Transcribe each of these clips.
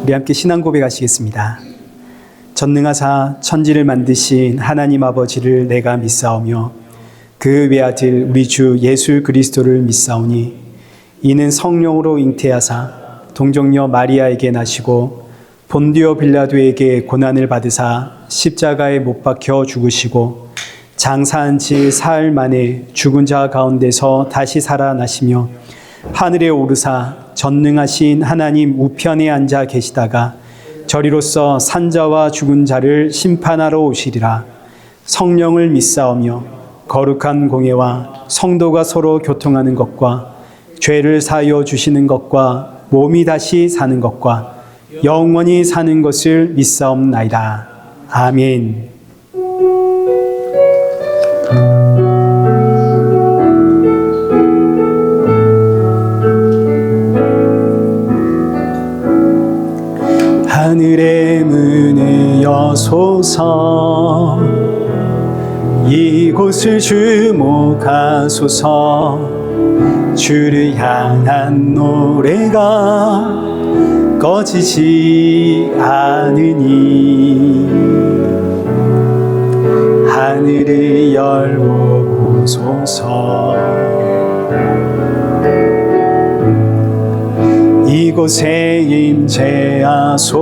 우리 함께 신앙 고백하시겠습니다. 전능하사 천지를 만드신 하나님 아버지를 내가 믿사오며 그 외아들 우리 주 예수 그리스도를 믿사오니 이는 성령으로 잉태하사 동정녀 마리아에게 나시고 본디오 빌라도에게 고난을 받으사 십자가에 못 박혀 죽으시고 장사한 지 사흘 만에 죽은 자 가운데서 다시 살아나시며 하늘에 오르사 전능하신 하나님 우편에 앉아 계시다가 저리로서 산자와 죽은 자를 심판하러 오시리라. 성령을 믿사오며 거룩한 공예와 성도가 서로 교통하는 것과 죄를 사하여 주시는 것과 몸이 다시 사는 것과 영원히 사는 것을 믿사옵나이다. 아멘. 하늘의 문을 여소서 이곳을 주목하소서 주를 향한 노래가 꺼지지 않으니 하늘을 열어보소서 이곳에 임재하소서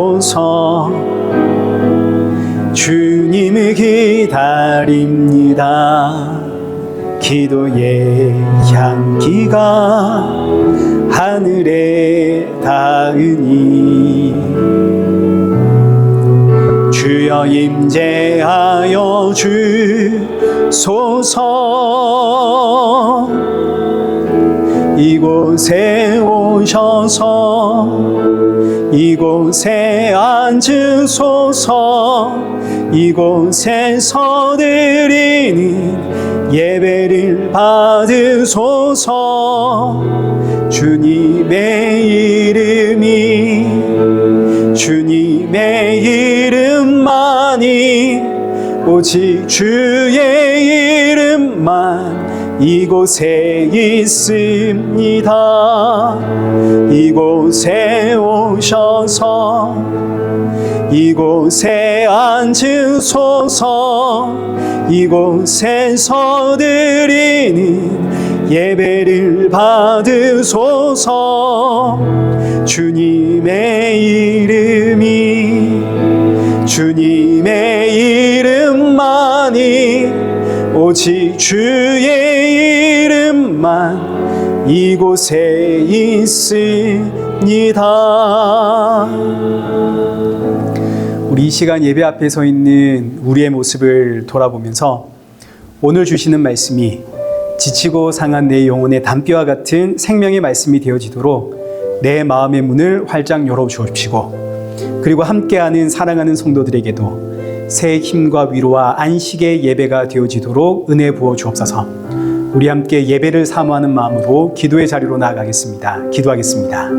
주님을 기다립니다. 기도의 향기가 하늘에 닿으니 주여 임재하여 주소서 이곳에 오셔서 이곳에 앉으소서 이곳에서 드리는 예배를 받으소서 주님의 이름만이 오직 주의 이름만 이곳에 있습니다. 이곳에 오셔서 이곳에 앉으소서 이곳에서 드리는 예배를 받으소서 주님의 이름만이 오직 주의 이름만 이곳에 있습니다. 우리 이 시간 예배 앞에 서 있는 우리의 모습을 돌아보면서 오늘 주시는 말씀이 지치고 상한 내 영혼의 담벼와 같은 생명의 말씀이 되어지도록 내 마음의 문을 활짝 열어주옵시고 그리고 함께하는 사랑하는 성도들에게도 새 힘과 위로와 안식의 예배가 되어지도록 은혜 부어 주옵소서. 우리 함께 예배를 사모하는 마음으로 기도의 자리로 나아가겠습니다. 기도하겠습니다.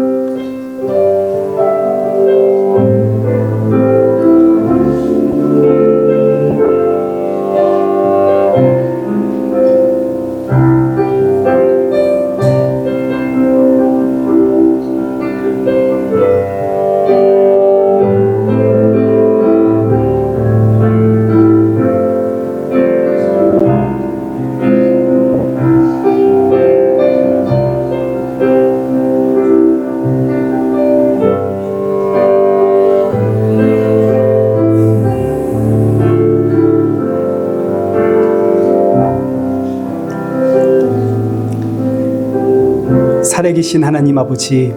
살아계신 하나님 아버지,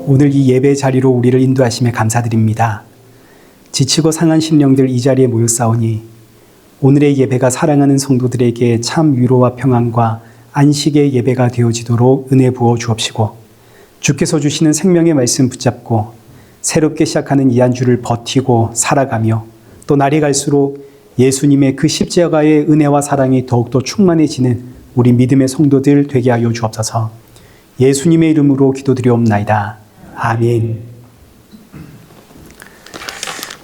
오늘 이 예배 자리로 우리를 인도하심에 감사드립니다. 지치고 상한 심령들 이 자리에 모였사오니 오늘의 예배가 사랑하는 성도들에게 참 위로와 평안과 안식의 예배가 되어지도록 은혜 부어 주옵시고 주께서 주시는 생명의 말씀 붙잡고 새롭게 시작하는 이 한 주를 버티고 살아가며 또 날이 갈수록 예수님의 그 십자가의 은혜와 사랑이 더욱더 충만해지는 우리 믿음의 성도들 되게 하여 주옵소서. 예수님의 이름으로 기도드리옵나이다. 아멘.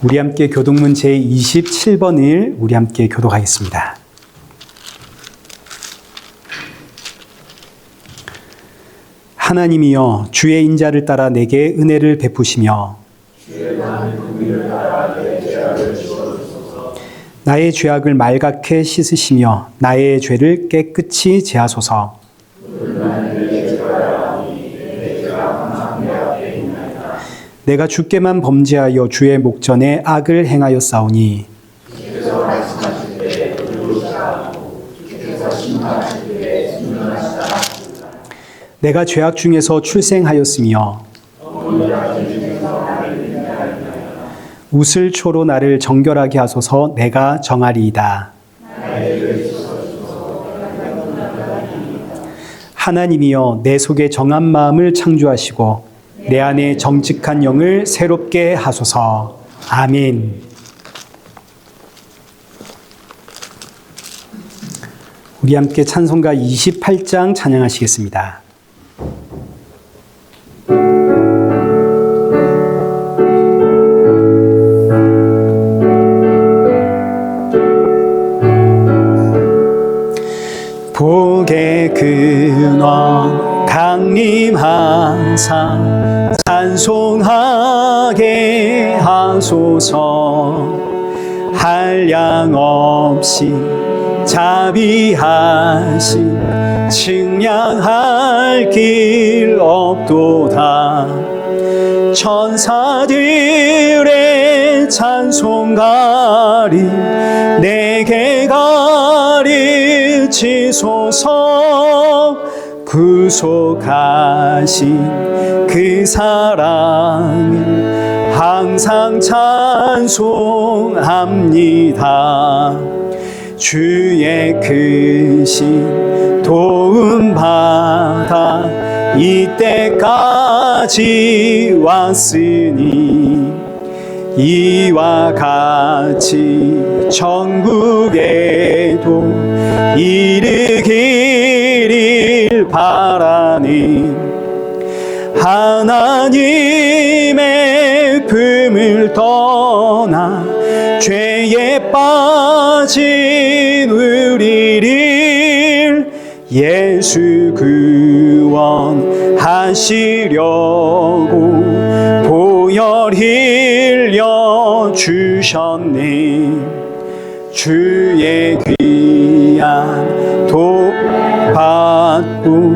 우리 함께 교독문 제27번을 우리 함께 교독하겠습니다. 하나님이여 주의 인자를 따라 내게 은혜를 베푸시며 나의 죄악을 말갛게 씻으시며 나의 죄를 깨끗이 제하소서. 내가 주께만 범죄하여 주의 목전에 악을 행하였사오니 내가 죄악 중에서 출생하였으며 우슬초로 나를 정결하게 하소서. 내가 정하리이다. 하나님이여 내 속에 정한 마음을 창조하시고 내 안에 정직한 영을 새롭게 하소서. 아멘. 우리 함께 찬송가 28장 찬양하시겠습니다. 복의 근원 강림하사 찬송하게 하소서. 한량 없이 자비하신 측량할 길 없도다. 천사들의 찬송가리 내게 가르치소서. 구속하신 그 사랑을 항상 찬송합니다. 주의 크신 도움 받아 이때까지 왔으니 이와 같이 천국에도 이르기를 바라니 하나님의 품을 떠나 죄에 빠진 우리를 예수 구원하시려고 보혈 흘려 주셨네. 주의 귀한 도 받고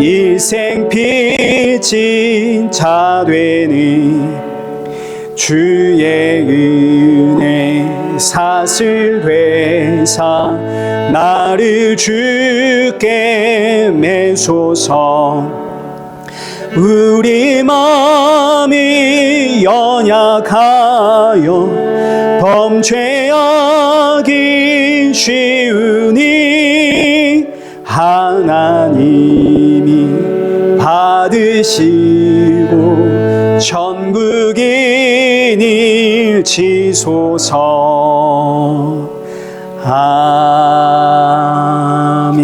일생 빚진 자 되니 주의 은혜 사슬 되사 나를 주께 매소서. 우리 마음이 연약하여 범죄하기 쉬우니 하나님이 받으시고 천국인 일치소서. 아멘.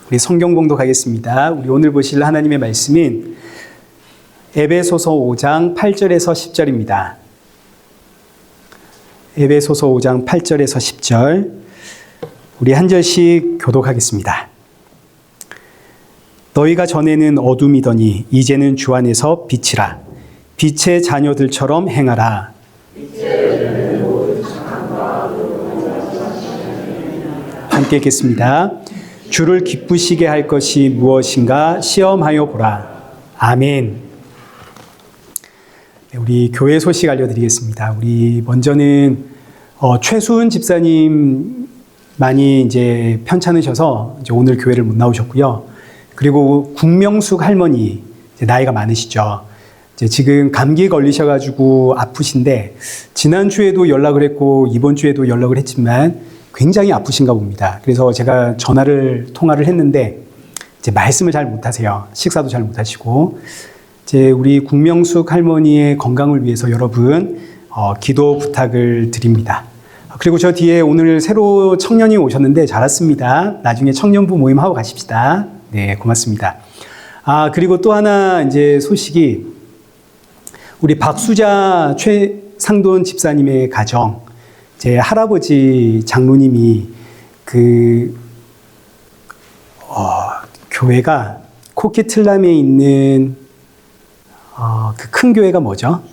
우리 성경 봉독하겠습니다. 우리 오늘 보실 하나님의 말씀은 에베소서 5장 8절에서 10절입니다. 에베소서 5장 8절에서 10절 우리 한 절씩 교독하겠습니다. 너희가 전에는 어둠이더니 이제는 주 안에서 빛이라. 빛의 자녀들처럼 행하라. 함께 읽겠습니다. 주를 기쁘시게 할 것이 무엇인가 시험하여 보라. 아멘. 우리 교회 소식 알려드리겠습니다. 우리 먼저는 최수은 집사님 많이 이제 편찮으셔서 이제 오늘 교회를 못 나오셨고요. 그리고 국명숙 할머니 이제 나이가 많으시죠. 이제 지금 감기에 걸리셔가지고 아프신데 지난 주에도 연락을 했고 이번 주에도 연락을 했지만 굉장히 아프신가 봅니다. 그래서 제가 통화를 했는데 이제 말씀을 잘 못하세요. 식사도 잘 못하시고 이제 우리 국명숙 할머니의 건강을 위해서 여러분 기도 부탁을 드립니다. 그리고 저 뒤에 오늘 새로 청년이 오셨는데 잘 왔습니다. 나중에 청년부 모임 하고 가십시다. 네, 고맙습니다. 그리고 또 하나 이제 소식이 우리 박수자 최상돈 집사님의 가정, 제 할아버지 장로님이 그 교회가 코키틀람에 있는 그 큰 교회가 뭐죠?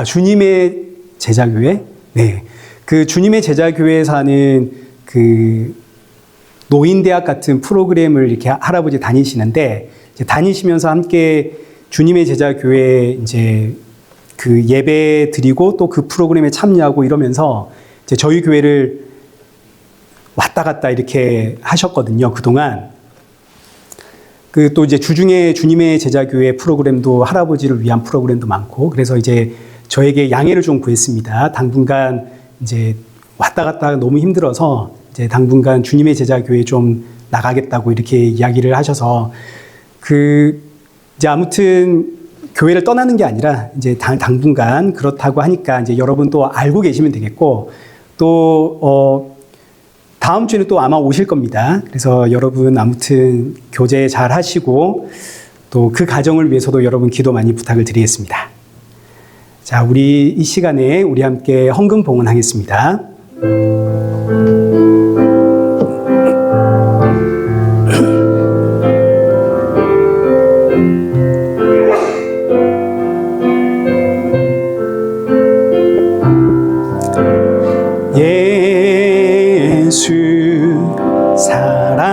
주님의 제자교회? 네. 그 주님의 제자교회에서 하는 그 노인대학 같은 프로그램을 이렇게 할아버지 다니시는데, 이제 다니시면서 함께 주님의 제자교회 이제 그 예배 드리고 또 그 프로그램에 참여하고 이러면서 이제 저희 교회를 왔다 갔다 이렇게 하셨거든요, 그동안. 그 또 이제 주중에 주님의 제자교회 프로그램도 할아버지를 위한 프로그램도 많고, 그래서 이제 저에게 양해를 좀 구했습니다. 당분간 이제 왔다 갔다 너무 힘들어서 이제 당분간 주님의 제자교회 좀 나가겠다고 이렇게 이야기를 하셔서 이제 아무튼 교회를 떠나는 게 아니라 이제 당분간 그렇다고 하니까 이제 여러분 또 알고 계시면 되겠고, 또 다음 주에는 또 아마 오실 겁니다. 그래서 여러분 아무튼 교제 잘 하시고 또 그 가정을 위해서도 여러분 기도 많이 부탁을 드리겠습니다. 자, 우리 이 시간에 우리 함께 헌금 봉헌하겠습니다. 예수 사랑해요.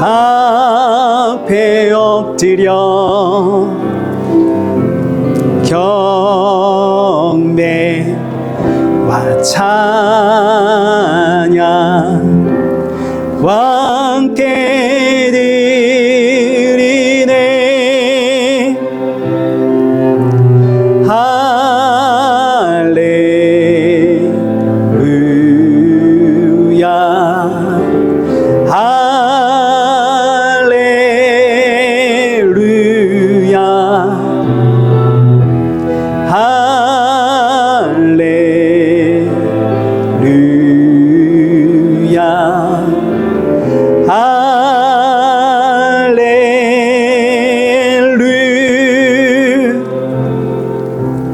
앞에 엎드려 경배와 찬양과 함께 드리네.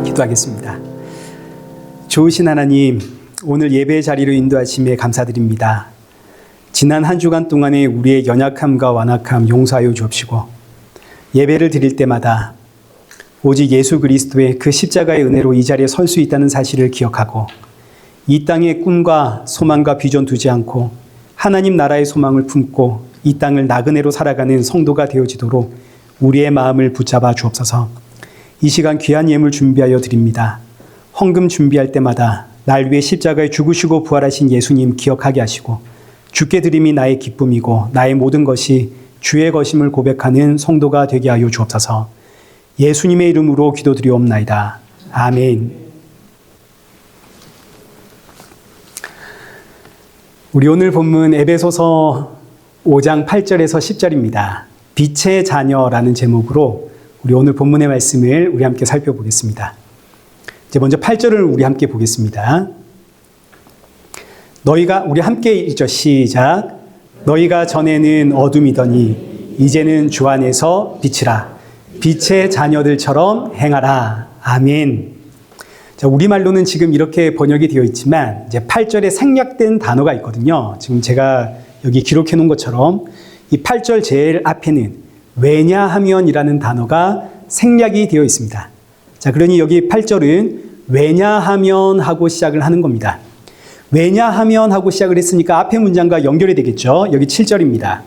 기도하겠습니다. 좋으신 하나님, 오늘 예배 자리로 인도하심에 감사드립니다. 지난 한 주간 동안에 우리의 연약함과 완악함 용서하여 주옵시고, 예배를 드릴 때마다 오직 예수 그리스도의 그 십자가의 은혜로 이 자리에 설 수 있다는 사실을 기억하고, 이 땅의 꿈과 소망과 비전 두지 않고 하나님 나라의 소망을 품고 이 땅을 나그네로 살아가는 성도가 되어지도록 우리의 마음을 붙잡아 주옵소서. 이 시간 귀한 예물 준비하여 드립니다. 헌금 준비할 때마다 날 위해 십자가에 죽으시고 부활하신 예수님 기억하게 하시고, 주께 드림이 나의 기쁨이고 나의 모든 것이 주의 것임을 고백하는 성도가 되게 하여 주옵소서. 예수님의 이름으로 기도드리옵나이다. 아멘. 우리 오늘 본문 에베소서 5장 8절에서 10절입니다. 빛의 자녀라는 제목으로 우리 오늘 본문의 말씀을 우리 함께 살펴보겠습니다. 이제 먼저 8절을 우리 함께 보겠습니다. 우리 함께 읽죠. 시작. 너희가 전에는 어둠이더니 이제는 주 안에서 빛이라. 빛의 자녀들처럼 행하라. 아멘. 자, 우리말로는 지금 이렇게 번역이 되어 있지만 이제 8절에 생략된 단어가 있거든요. 지금 제가 여기 기록해 놓은 것처럼 이 8절 제일 앞에는 왜냐하면이라는 단어가 생략이 되어 있습니다. 자, 그러니 여기 8절은 왜냐하면 하고 시작을 하는 겁니다. 왜냐하면 하고 시작을 했으니까 앞의 문장과 연결이 되겠죠. 여기 7절입니다.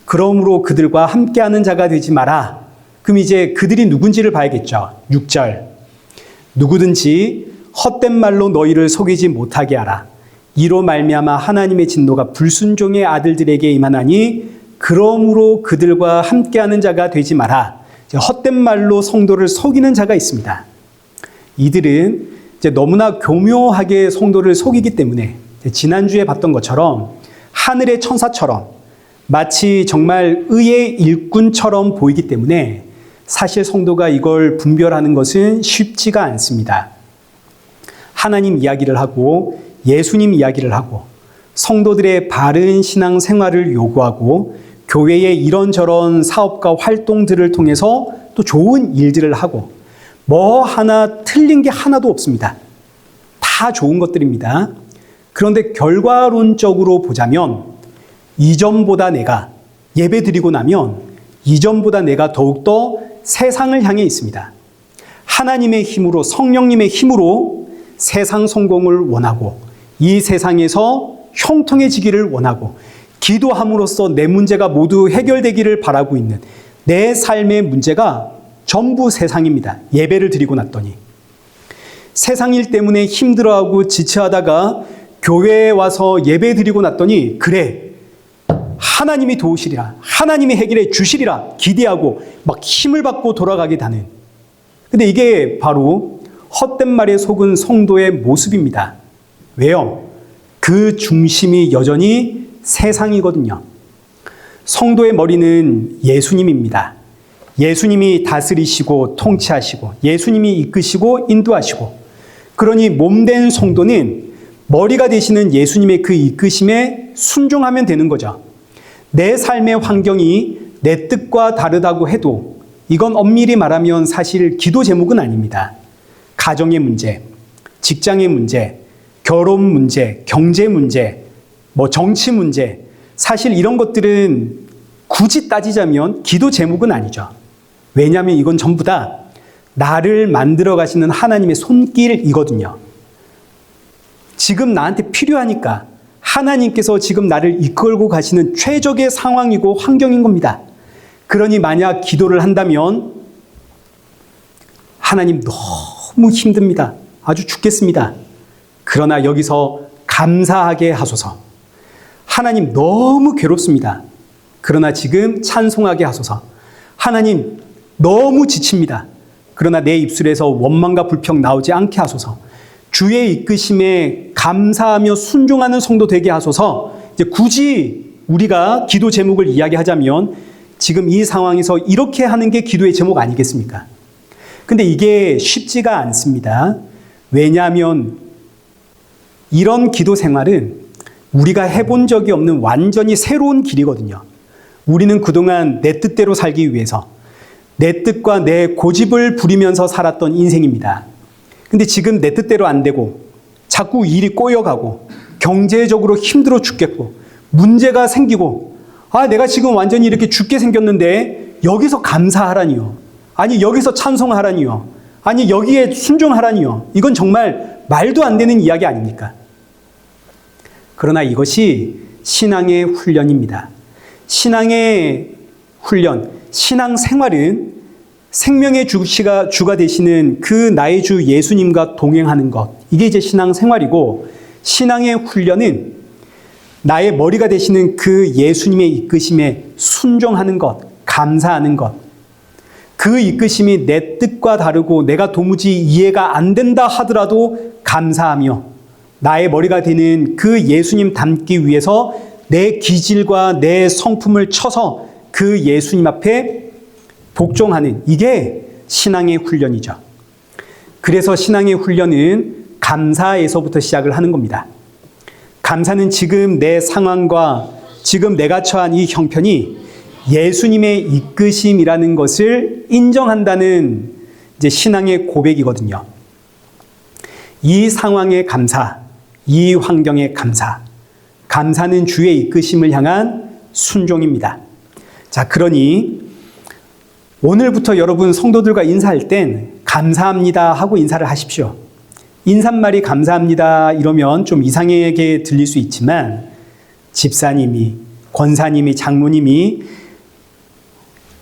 그러므로 그들과 함께하는 자가 되지 마라. 그럼 이제 그들이 누군지를 봐야겠죠. 6절. 누구든지 헛된 말로 너희를 속이지 못하게 하라. 이로 말미암아 하나님의 진노가 불순종의 아들들에게 임하나니 그러므로 그들과 함께하는 자가 되지 마라. 헛된 말로 성도를 속이는 자가 있습니다. 이들은 이제 너무나 교묘하게 성도를 속이기 때문에 지난주에 봤던 것처럼 하늘의 천사처럼 마치 정말 의의 일꾼처럼 보이기 때문에 사실 성도가 이걸 분별하는 것은 쉽지가 않습니다. 하나님 이야기를 하고 예수님 이야기를 하고 성도들의 바른 신앙 생활을 요구하고 교회의 이런저런 사업과 활동들을 통해서 또 좋은 일들을 하고 뭐 하나 틀린 게 하나도 없습니다. 다 좋은 것들입니다. 그런데 결과론적으로 보자면 이전보다 내가 예배 드리고 나면 이전보다 내가 더욱더 세상을 향해 있습니다. 하나님의 힘으로, 성령님의 힘으로 세상 성공을 원하고 이 세상에서 형통해지기를 원하고 기도함으로써 내 문제가 모두 해결되기를 바라고 있는 내 삶의 문제가 전부 세상입니다. 예배를 드리고 났더니 세상 일 때문에 힘들어하고 지체하다가 교회에 와서 예배 드리고 났더니 그래, 하나님이 도우시리라, 하나님이 해결해 주시리라 기대하고 막 힘을 받고 돌아가게 되는, 근데 이게 바로 헛된 말에 속은 성도의 모습입니다. 왜요? 그 중심이 여전히 세상이거든요. 성도의 머리는 예수님입니다. 예수님이 다스리시고 통치하시고 예수님이 이끄시고 인도하시고, 그러니 몸된 성도는 머리가 되시는 예수님의 그 이끄심에 순종하면 되는 거죠. 내 삶의 환경이 내 뜻과 다르다고 해도 이건 엄밀히 말하면 사실 기도 제목은 아닙니다. 가정의 문제, 직장의 문제, 결혼 문제, 경제 문제, 정치 문제, 사실 이런 것들은 굳이 따지자면 기도 제목은 아니죠. 왜냐하면 이건 전부 다 나를 만들어 가시는 하나님의 손길이거든요. 지금 나한테 필요하니까 하나님께서 지금 나를 이끌고 가시는 최적의 상황이고 환경인 겁니다. 그러니 만약 기도를 한다면 하나님 너무 힘듭니다. 아주 죽겠습니다. 그러나 여기서 감사하게 하소서. 하나님 너무 괴롭습니다. 그러나 지금 찬송하게 하소서. 하나님 너무 지칩니다. 그러나 내 입술에서 원망과 불평 나오지 않게 하소서. 주의 이끄심에 감사하며 순종하는 성도 되게 하소서. 이제 굳이 우리가 기도 제목을 이야기하자면 지금 이 상황에서 이렇게 하는 게 기도의 제목 아니겠습니까? 근데 이게 쉽지가 않습니다. 왜냐하면 이런 기도 생활은 우리가 해본 적이 없는 완전히 새로운 길이거든요. 우리는 그동안 내 뜻대로 살기 위해서 내 뜻과 내 고집을 부리면서 살았던 인생입니다. 근데 지금 내 뜻대로 안 되고 자꾸 일이 꼬여가고 경제적으로 힘들어 죽겠고 문제가 생기고, 내가 지금 완전히 이렇게 죽게 생겼는데 여기서 감사하라니요. 아니 여기서 찬송하라니요. 아니 여기에 순종하라니요. 이건 정말 말도 안 되는 이야기 아닙니까? 그러나 이것이 신앙의 훈련입니다. 신앙의 훈련, 신앙 생활은 생명의 주가 되시는 그 나의 주 예수님과 동행하는 것, 이게 이제 신앙 생활이고, 신앙의 훈련은 나의 머리가 되시는 그 예수님의 이끄심에 순종하는 것, 감사하는 것, 그 이끄심이 내 뜻과 다르고 내가 도무지 이해가 안 된다 하더라도 감사하며 나의 머리가 되는 그 예수님 닮기 위해서 내 기질과 내 성품을 쳐서 그 예수님 앞에 복종하는, 이게 신앙의 훈련이죠. 그래서 신앙의 훈련은 감사에서부터 시작을 하는 겁니다. 감사는 지금 내 상황과 지금 내가 처한 이 형편이 예수님의 이끄심이라는 것을 인정한다는 이제 신앙의 고백이거든요. 이 상황의 감사, 이 환경의 감사, 감사는 주의 이끄심을 향한 순종입니다. 자, 그러니 오늘부터 여러분 성도들과 인사할 땐 감사합니다 하고 인사를 하십시오. 인사말이 감사합니다 이러면 좀 이상하게 들릴 수 있지만 집사님이, 권사님이, 장로님이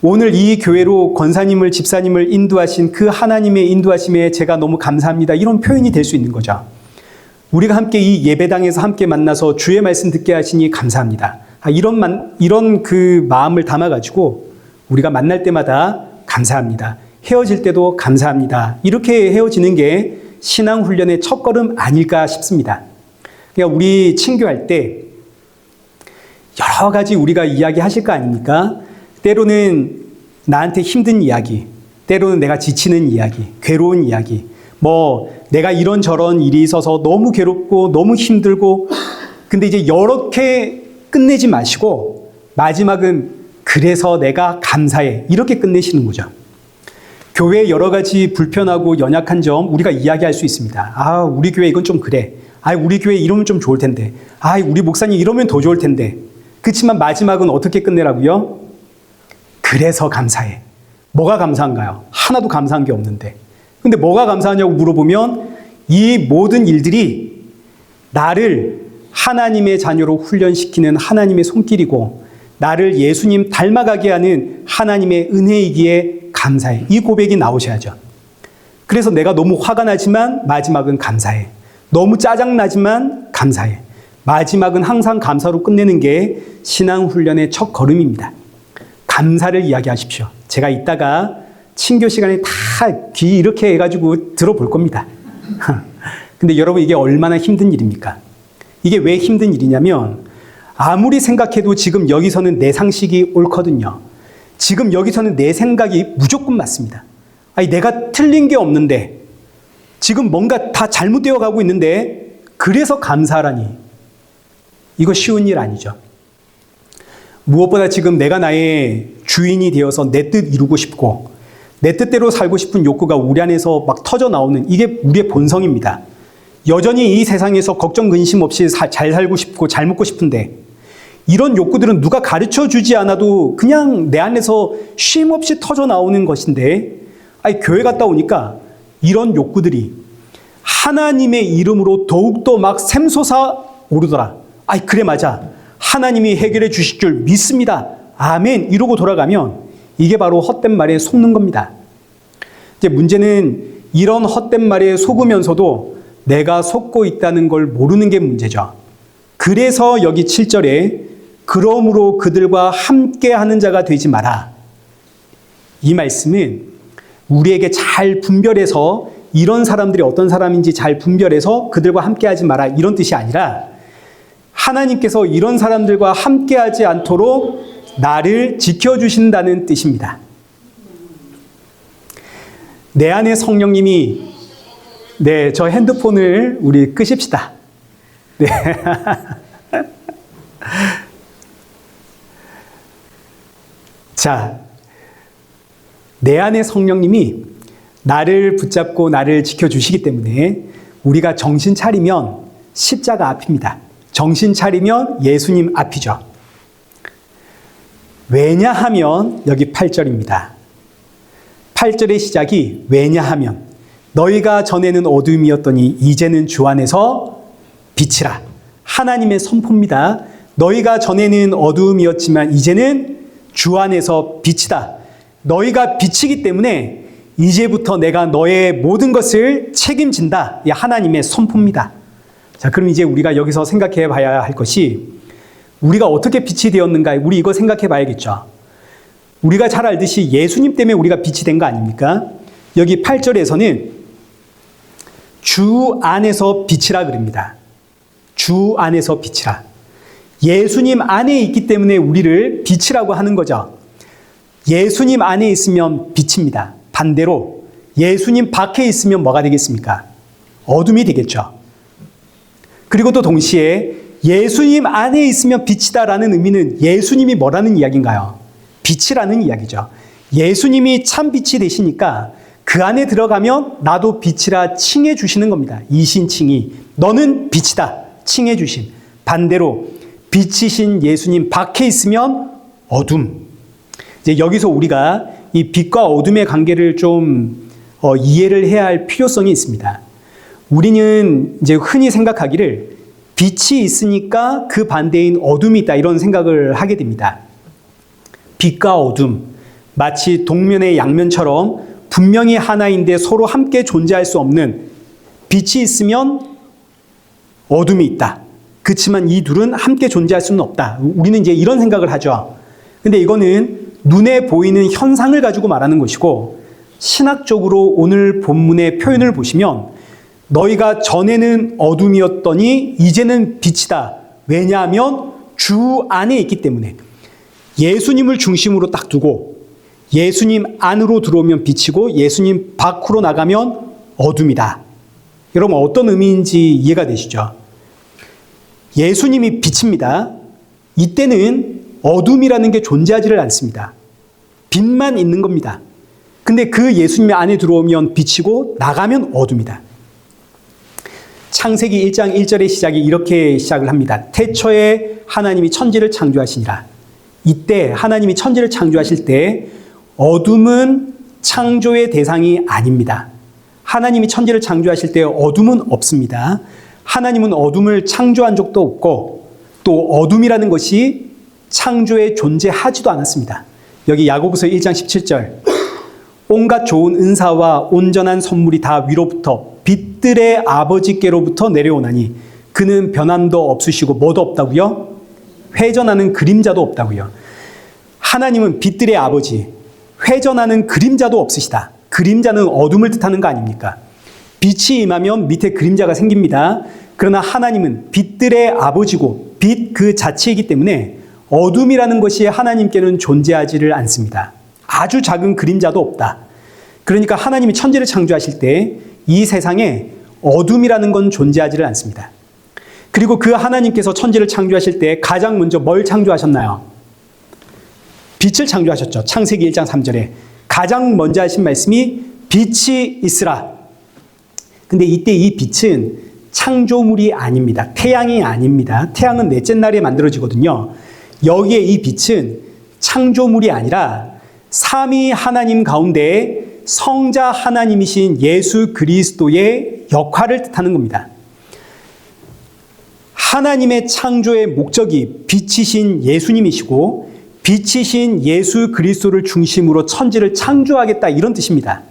오늘 이 교회로 권사님을, 집사님을 인도하신 그 하나님의 인도하심에 제가 너무 감사합니다, 이런 표현이 될 수 있는 거죠. 우리가 함께 이 예배당에서 함께 만나서 주의 말씀 듣게 하시니 감사합니다. 이런 그 마음을 담아가지고 우리가 만날 때마다 감사합니다, 헤어질 때도 감사합니다, 이렇게 헤어지는 게 신앙훈련의 첫걸음 아닐까 싶습니다. 그러니까 우리 친교할 때 여러 가지 우리가 이야기하실 거 아닙니까? 때로는 나한테 힘든 이야기, 때로는 내가 지치는 이야기, 괴로운 이야기, 내가 이런저런 일이 있어서 너무 괴롭고 너무 힘들고, 근데 이제 이렇게 끝내지 마시고 마지막은 그래서 내가 감사해, 이렇게 끝내시는 거죠. 교회에 여러 가지 불편하고 연약한 점 우리가 이야기할 수 있습니다. 우리 교회 이건 좀 그래. 우리 교회 이러면 좀 좋을 텐데. 우리 목사님 이러면 더 좋을 텐데. 그렇지만 마지막은 어떻게 끝내라고요? 그래서 감사해. 뭐가 감사한가요? 하나도 감사한 게 없는데. 근데 뭐가 감사하냐고 물어보면 이 모든 일들이 나를 하나님의 자녀로 훈련시키는 하나님의 손길이고 나를 예수님 닮아가게 하는 하나님의 은혜이기에 감사해. 이 고백이 나오셔야죠. 그래서 내가 너무 화가 나지만 마지막은 감사해. 너무 짜증나지만 감사해. 마지막은 항상 감사로 끝내는 게 신앙훈련의 첫 걸음입니다. 감사를 이야기하십시오. 제가 이따가 친교 시간에 다 귀 이렇게 해가지고 들어볼 겁니다. 근데 여러분 이게 얼마나 힘든 일입니까? 이게 왜 힘든 일이냐면 아무리 생각해도 지금 여기서는 내 상식이 옳거든요. 지금 여기서는 내 생각이 무조건 맞습니다. 내가 틀린 게 없는데 지금 뭔가 다 잘못되어 가고 있는데 그래서 감사하라니. 이거 쉬운 일 아니죠. 무엇보다 지금 내가 나의 주인이 되어서 내 뜻 이루고 싶고 내 뜻대로 살고 싶은 욕구가 우리 안에서 막 터져 나오는 이게 우리의 본성입니다. 여전히 이 세상에서 걱정 근심 없이 잘 살고 싶고 잘 먹고 싶은데 이런 욕구들은 누가 가르쳐 주지 않아도 그냥 내 안에서 쉼 없이 터져 나오는 것인데 교회 갔다 오니까 이런 욕구들이 하나님의 이름으로 더욱더 막 샘솟아 오르더라. 그래 맞아. 하나님이 해결해 주실 줄 믿습니다. 아멘. 이러고 돌아가면 이게 바로 헛된 말에 속는 겁니다. 이제 문제는 이런 헛된 말에 속으면서도 내가 속고 있다는 걸 모르는 게 문제죠. 그래서 여기 7절에 그러므로 그들과 함께 하는 자가 되지 마라. 이 말씀은 우리에게 잘 분별해서 이런 사람들이 어떤 사람인지 잘 분별해서 그들과 함께 하지 마라. 이런 뜻이 아니라 하나님께서 이런 사람들과 함께 하지 않도록 나를 지켜주신다는 뜻입니다. 내 안에 성령님이 저 핸드폰을 우리 끄십시다. 네. 자, 내 안에 성령님이 나를 붙잡고 나를 지켜주시기 때문에 우리가 정신 차리면 십자가 앞입니다. 정신 차리면 예수님 앞이죠. 왜냐하면 여기 8절입니다. 8절의 시작이 왜냐하면 너희가 전에는 어둠이었더니 이제는 주 안에서 빛이라. 하나님의 선포입니다. 너희가 전에는 어둠이었지만 이제는 주 안에서 빛이다. 너희가 빛이기 때문에 이제부터 내가 너의 모든 것을 책임진다. 이 하나님의 선포입니다. 자, 그럼 이제 우리가 여기서 생각해 봐야 할 것이 우리가 어떻게 빛이 되었는가? 우리 이거 생각해 봐야겠죠. 우리가 잘 알듯이 예수님 때문에 우리가 빛이 된 거 아닙니까? 여기 8절에서는 주 안에서 빛이라 그럽니다. 주 안에서 빛이라. 예수님 안에 있기 때문에 우리를 빛이라고 하는 거죠. 예수님 안에 있으면 빛입니다. 반대로 예수님 밖에 있으면 뭐가 되겠습니까? 어둠이 되겠죠. 그리고 또 동시에 예수님 안에 있으면 빛이다라는 의미는 예수님이 뭐라는 이야기인가요? 빛이라는 이야기죠. 예수님이 참 빛이 되시니까 그 안에 들어가면 나도 빛이라 칭해 주시는 겁니다. 이신칭이. 너는 빛이다. 칭해 주심. 반대로 빛이신 예수님 밖에 있으면 어둠. 이제 여기서 우리가 이 빛과 어둠의 관계를 좀 이해를 해야 할 필요성이 있습니다. 우리는 이제 흔히 생각하기를 빛이 있으니까 그 반대인 어둠이 있다 이런 생각을 하게 됩니다. 빛과 어둠, 마치 동면의 양면처럼 분명히 하나인데 서로 함께 존재할 수 없는 빛이 있으면 어둠이 있다. 그렇지만 이 둘은 함께 존재할 수는 없다. 우리는 이제 이런 생각을 하죠. 근데 이거는 눈에 보이는 현상을 가지고 말하는 것이고 신학적으로 오늘 본문의 표현을 보시면 너희가 전에는 어둠이었더니 이제는 빛이다. 왜냐하면 주 안에 있기 때문에 예수님을 중심으로 딱 두고 예수님 안으로 들어오면 빛이고 예수님 밖으로 나가면 어둠이다. 여러분 어떤 의미인지 이해가 되시죠? 예수님이 빛입니다. 이때는 어둠이라는 게 존재하지를 않습니다. 빛만 있는 겁니다. 근데 그 예수님의 안에 들어오면 빛이고 나가면 어둠이다. 창세기 1장 1절의 시작이 이렇게 시작을 합니다. 태초에 하나님이 천지를 창조하시니라. 이때 하나님이 천지를 창조하실 때 어둠은 창조의 대상이 아닙니다. 하나님이 천지를 창조하실 때 어둠은 없습니다. 하나님은 어둠을 창조한 적도 없고 또 어둠이라는 것이 창조에 존재하지도 않았습니다. 여기 야고보서 1장 17절 온갖 좋은 은사와 온전한 선물이 다 위로부터 빛들의 아버지께로부터 내려오나니 그는 변함도 없으시고 뭐도 없다고요? 회전하는 그림자도 없다고요. 하나님은 빛들의 아버지, 회전하는 그림자도 없으시다. 그림자는 어둠을 뜻하는 거 아닙니까? 빛이 임하면 밑에 그림자가 생깁니다. 그러나 하나님은 빛들의 아버지고 빛 그 자체이기 때문에 어둠이라는 것이 하나님께는 존재하지를 않습니다. 아주 작은 그림자도 없다. 그러니까 하나님이 천지를 창조하실 때 이 세상에 어둠이라는 건 존재하지를 않습니다. 그리고 그 하나님께서 천지를 창조하실 때 가장 먼저 뭘 창조하셨나요? 빛을 창조하셨죠. 창세기 1장 3절에 가장 먼저 하신 말씀이 빛이 있으라. 근데 이때 이 빛은 창조물이 아닙니다. 태양이 아닙니다. 태양은 넷째 날에 만들어지거든요. 여기에 이 빛은 창조물이 아니라 삼위 하나님 가운데 성자 하나님이신 예수 그리스도의 역할을 뜻하는 겁니다. 하나님의 창조의 목적이 빛이신 예수님이시고 빛이신 예수 그리스도를 중심으로 천지를 창조하겠다 이런 뜻입니다.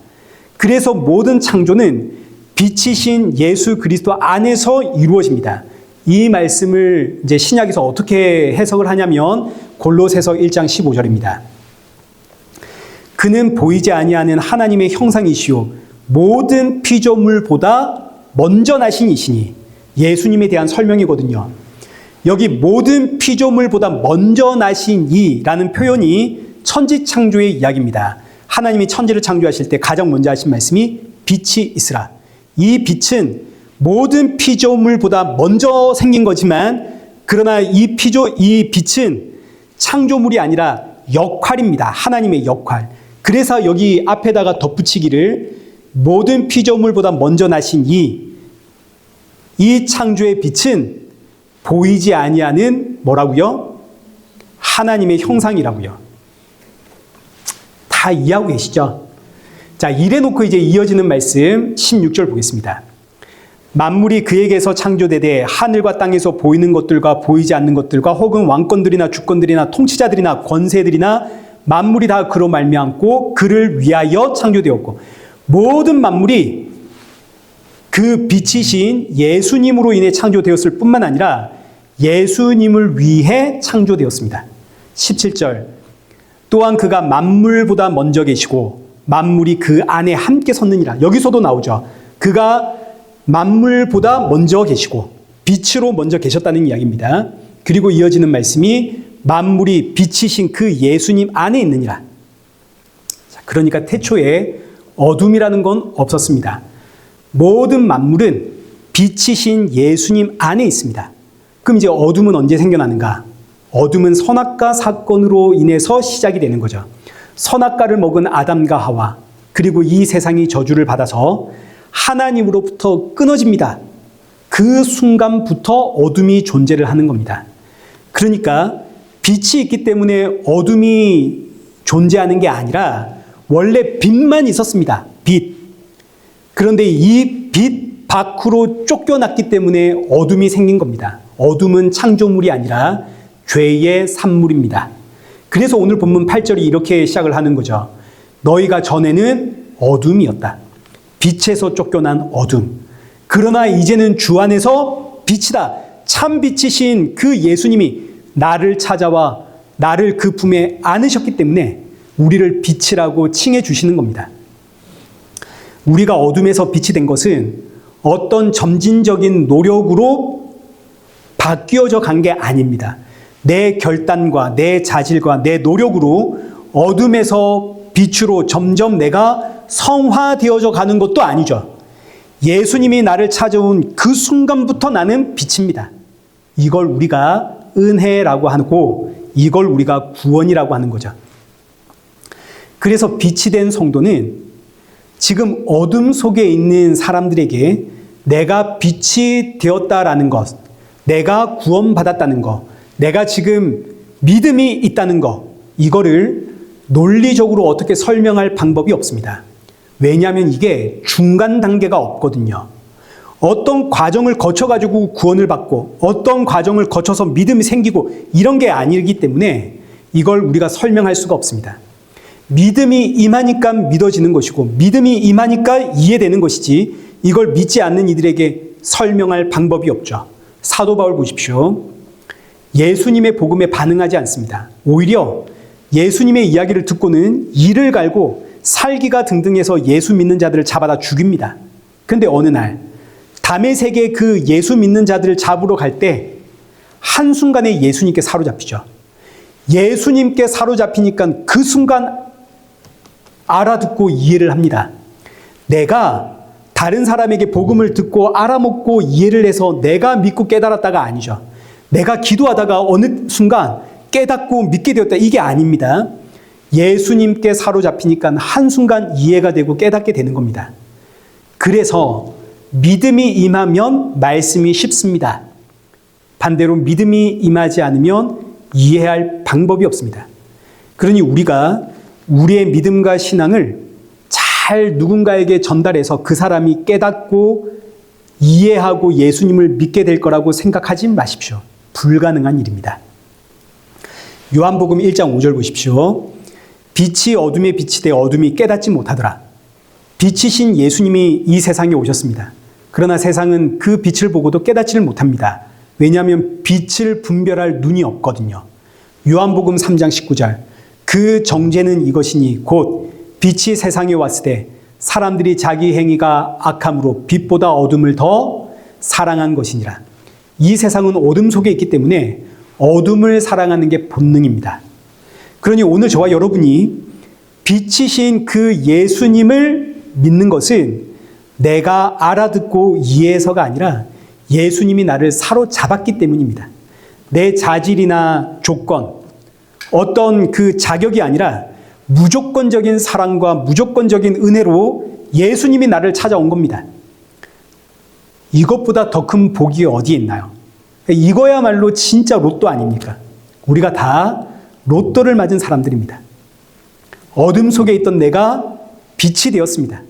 그래서 모든 창조는 빛이신 예수 그리스도 안에서 이루어집니다. 이 말씀을 이제 신약에서 어떻게 해석을 하냐면 골로새서 1장 15절입니다. 그는 보이지 아니하는 하나님의 형상이시요 모든 피조물보다 먼저 나신 이시니 예수님에 대한 설명이거든요. 여기 모든 피조물보다 먼저 나신 이라는 표현이 천지 창조의 이야기입니다. 하나님이 천지를 창조하실 때 가장 먼저 하신 말씀이 빛이 있으라. 이 빛은 모든 피조물보다 먼저 생긴 거지만 그러나 이 빛은 창조물이 아니라 역할입니다. 하나님의 역할. 그래서 여기 앞에다가 덧붙이기를 모든 피조물보다 먼저 나신 이 창조의 빛은 보이지 아니하는 뭐라고요? 하나님의 형상이라고요. 다 이해하고 계시죠? 자, 이래놓고 이제 이어지는 말씀 16절 보겠습니다. 만물이 그에게서 창조되되 하늘과 땅에서 보이는 것들과 보이지 않는 것들과 혹은 왕권들이나 주권들이나 통치자들이나 권세들이나 만물이 다 그로 말미암고 그를 위하여 창조되었고 모든 만물이 그 빛이신 예수님으로 인해 창조되었을 뿐만 아니라 예수님을 위해 창조되었습니다. 17절 또한 그가 만물보다 먼저 계시고 만물이 그 안에 함께 섰느니라. 여기서도 나오죠. 그가 만물보다 먼저 계시고 빛으로 먼저 계셨다는 이야기입니다. 그리고 이어지는 말씀이 만물이 빛이신 그 예수님 안에 있느니라. 자, 그러니까 태초에 어둠이라는 건 없었습니다. 모든 만물은 빛이신 예수님 안에 있습니다. 그럼 이제 어둠은 언제 생겨나는가? 어둠은 선악과 사건으로 인해서 시작이 되는 거죠. 선악과를 먹은 아담과 하와 그리고 이 세상이 저주를 받아서 하나님으로부터 끊어집니다. 그 순간부터 어둠이 존재를 하는 겁니다. 그러니까 빛이 있기 때문에 어둠이 존재하는 게 아니라 원래 빛만 있었습니다. 빛. 그런데 이 빛 밖으로 쫓겨났기 때문에 어둠이 생긴 겁니다. 어둠은 창조물이 아니라 죄의 산물입니다. 그래서 오늘 본문 8절이 이렇게 시작을 하는 거죠. 너희가 전에는 어둠이었다. 빛에서 쫓겨난 어둠. 그러나 이제는 주 안에서 빛이다. 참 빛이신 그 예수님이 나를 찾아와 나를 그 품에 안으셨기 때문에 우리를 빛이라고 칭해 주시는 겁니다. 우리가 어둠에서 빛이 된 것은 어떤 점진적인 노력으로 바뀌어져 간 게 아닙니다. 내 결단과 내 자질과 내 노력으로 어둠에서 빛으로 점점 내가 성화되어져 가는 것도 아니죠. 예수님이 나를 찾아온 그 순간부터 나는 빛입니다. 이걸 우리가 은혜라고 하고 이걸 우리가 구원이라고 하는 거죠. 그래서 빛이 된 성도는 지금 어둠 속에 있는 사람들에게 내가 빛이 되었다라는 것, 내가 구원받았다는 것, 내가 지금 믿음이 있다는 것, 이거를 논리적으로 어떻게 설명할 방법이 없습니다. 왜냐하면 이게 중간 단계가 없거든요. 어떤 과정을 거쳐가지고 구원을 받고 어떤 과정을 거쳐서 믿음이 생기고 이런 게 아니기 때문에 이걸 우리가 설명할 수가 없습니다. 믿음이 임하니까 믿어지는 것이고 믿음이 임하니까 이해되는 것이지 이걸 믿지 않는 이들에게 설명할 방법이 없죠. 사도 바울 보십시오. 예수님의 복음에 반응하지 않습니다. 오히려 예수님의 이야기를 듣고는 이를 갈고 살기가 등등해서 예수 믿는 자들을 잡아다 죽입니다. 그런데 어느 날 다메섹에 그 예수 믿는 자들을 잡으러 갈 때 한순간에 예수님께 사로잡히죠. 예수님께 사로잡히니까 그 순간 알아듣고 이해를 합니다. 내가 다른 사람에게 복음을 듣고 알아먹고 이해를 해서 내가 믿고 깨달았다가 아니죠. 내가 기도하다가 어느 순간 깨닫고 믿게 되었다. 이게 아닙니다. 예수님께 사로잡히니까 한순간 이해가 되고 깨닫게 되는 겁니다. 그래서 믿음이 임하면 말씀이 쉽습니다. 반대로 믿음이 임하지 않으면 이해할 방법이 없습니다. 그러니 우리가 우리의 믿음과 신앙을 잘 누군가에게 전달해서 그 사람이 깨닫고 이해하고 예수님을 믿게 될 거라고 생각하지 마십시오. 불가능한 일입니다. 요한복음 1장 5절 보십시오. 빛이 어둠에 빛이 되 어둠이 깨닫지 못하더라. 빛이신 예수님이 이 세상에 오셨습니다. 그러나 세상은 그 빛을 보고도 깨닫지를 못합니다. 왜냐하면 빛을 분별할 눈이 없거든요. 요한복음 3장 19절. 그 정죄는 이것이니 곧 빛이 세상에 왔을 때 사람들이 자기 행위가 악함으로 빛보다 어둠을 더 사랑한 것이니라. 이 세상은 어둠 속에 있기 때문에 어둠을 사랑하는 게 본능입니다. 그러니 오늘 저와 여러분이 빛이신 그 예수님을 믿는 것은 내가 알아듣고 이해해서가 아니라 예수님이 나를 사로잡았기 때문입니다. 내 자질이나 조건, 어떤 그 자격이 아니라 무조건적인 사랑과 무조건적인 은혜로 예수님이 나를 찾아온 겁니다. 이것보다 더 큰 복이 어디에 있나요? 이거야말로 진짜 로또 아닙니까? 우리가 다 로또를 맞은 사람들입니다. 어둠 속에 있던 내가 빛이 되었습니다.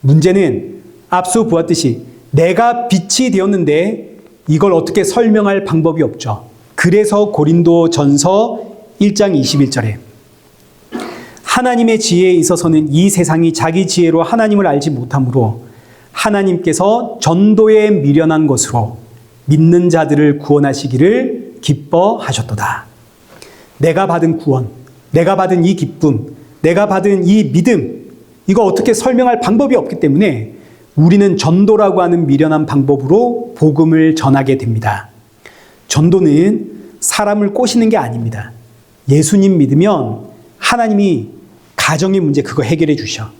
문제는 앞서 보았듯이 내가 빛이 되었는데 이걸 어떻게 설명할 방법이 없죠. 그래서 고린도전서 1장 21절에 하나님의 지혜에 있어서는 이 세상이 자기 지혜로 하나님을 알지 못하므로 하나님께서 전도에 미련한 것으로 믿는 자들을 구원하시기를 기뻐하셨도다. 내가 받은 구원, 내가 받은 이 기쁨, 내가 받은 이 믿음, 이거 어떻게 설명할 방법이 없기 때문에 우리는 전도라고 하는 미련한 방법으로 복음을 전하게 됩니다. 전도는 사람을 꼬시는 게 아닙니다. 예수님 믿으면 하나님이 가정의 문제 그거 해결해 주셔.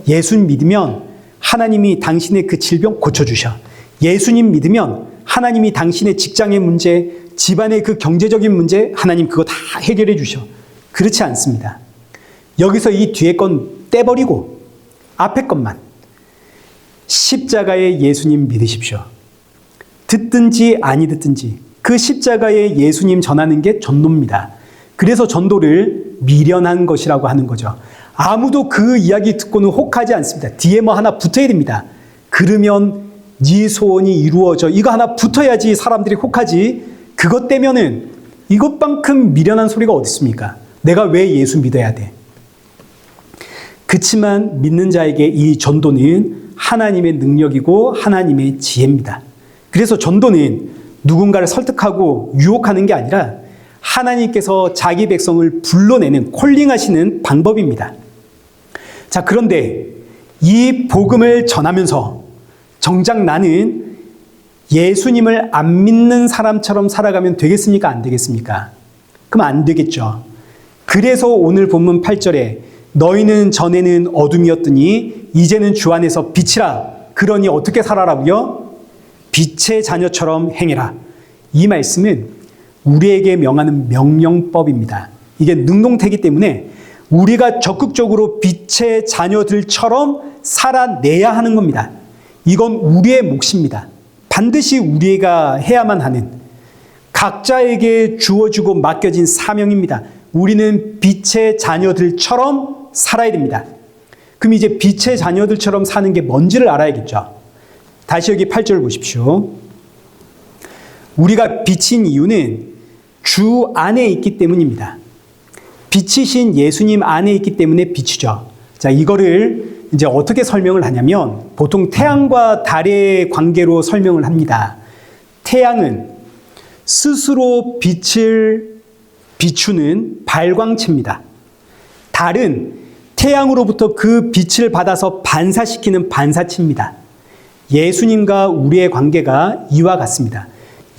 예수님 믿으면 하나님이 당신의 그 질병 고쳐주셔. 예수님 믿으면 하나님이 당신의 직장의 문제, 집안의 그 경제적인 문제 하나님 그거 다 해결해 주셔. 그렇지 않습니다. 여기서 이 뒤에 건 떼버리고 앞에 것만 십자가의 예수님 믿으십시오. 듣든지 아니 듣든지 그 십자가의 예수님 전하는 게 전도입니다. 그래서 전도를 미련한 것이라고 하는 거죠. 아무도 그 이야기 듣고는 혹하지 않습니다. 뒤에 뭐 하나 붙어야 됩니다. 그러면 네 소원이 이루어져. 이거 하나 붙어야지 사람들이 혹하지. 그것 때문에는 이것만큼 미련한 소리가 어디 있습니까? 내가 왜 예수 믿어야 돼? 그치만 믿는 자에게 이 전도는 하나님의 능력이고 하나님의 지혜입니다. 그래서 전도는 누군가를 설득하고 유혹하는 게 아니라 하나님께서 자기 백성을 불러내는 콜링하시는 방법입니다. 자, 그런데 이 복음을 전하면서 정작 나는 예수님을 안 믿는 사람처럼 살아가면 되겠습니까? 안 되겠습니까? 그럼 안 되겠죠. 그래서 오늘 본문 8절에 너희는 전에는 어둠이었더니 이제는 주 안에서 빛이라. 그러니 어떻게 살아라고요? 빛의 자녀처럼 행해라. 이 말씀은 우리에게 명하는 명령법입니다. 이게 능동태기 때문에 우리가 적극적으로 빛의 자녀들처럼 살아내야 하는 겁니다. 이건 우리의 몫입니다. 반드시 우리가 해야만 하는 각자에게 주어지고 맡겨진 사명입니다. 우리는 빛의 자녀들처럼 살아야 됩니다. 그럼 이제 빛의 자녀들처럼 사는 게 뭔지를 알아야겠죠. 다시 여기 8절 보십시오. 우리가 빛인 이유는 주 안에 있기 때문입니다. 빛이신 예수님 안에 있기 때문에 빛이죠. 자, 이거를 이제 어떻게 설명을 하냐면 보통 태양과 달의 관계로 설명을 합니다. 태양은 스스로 빛을 비추는 발광체입니다. 달은 태양으로부터 그 빛을 받아서 반사시키는 반사체입니다. 예수님과 우리의 관계가 이와 같습니다.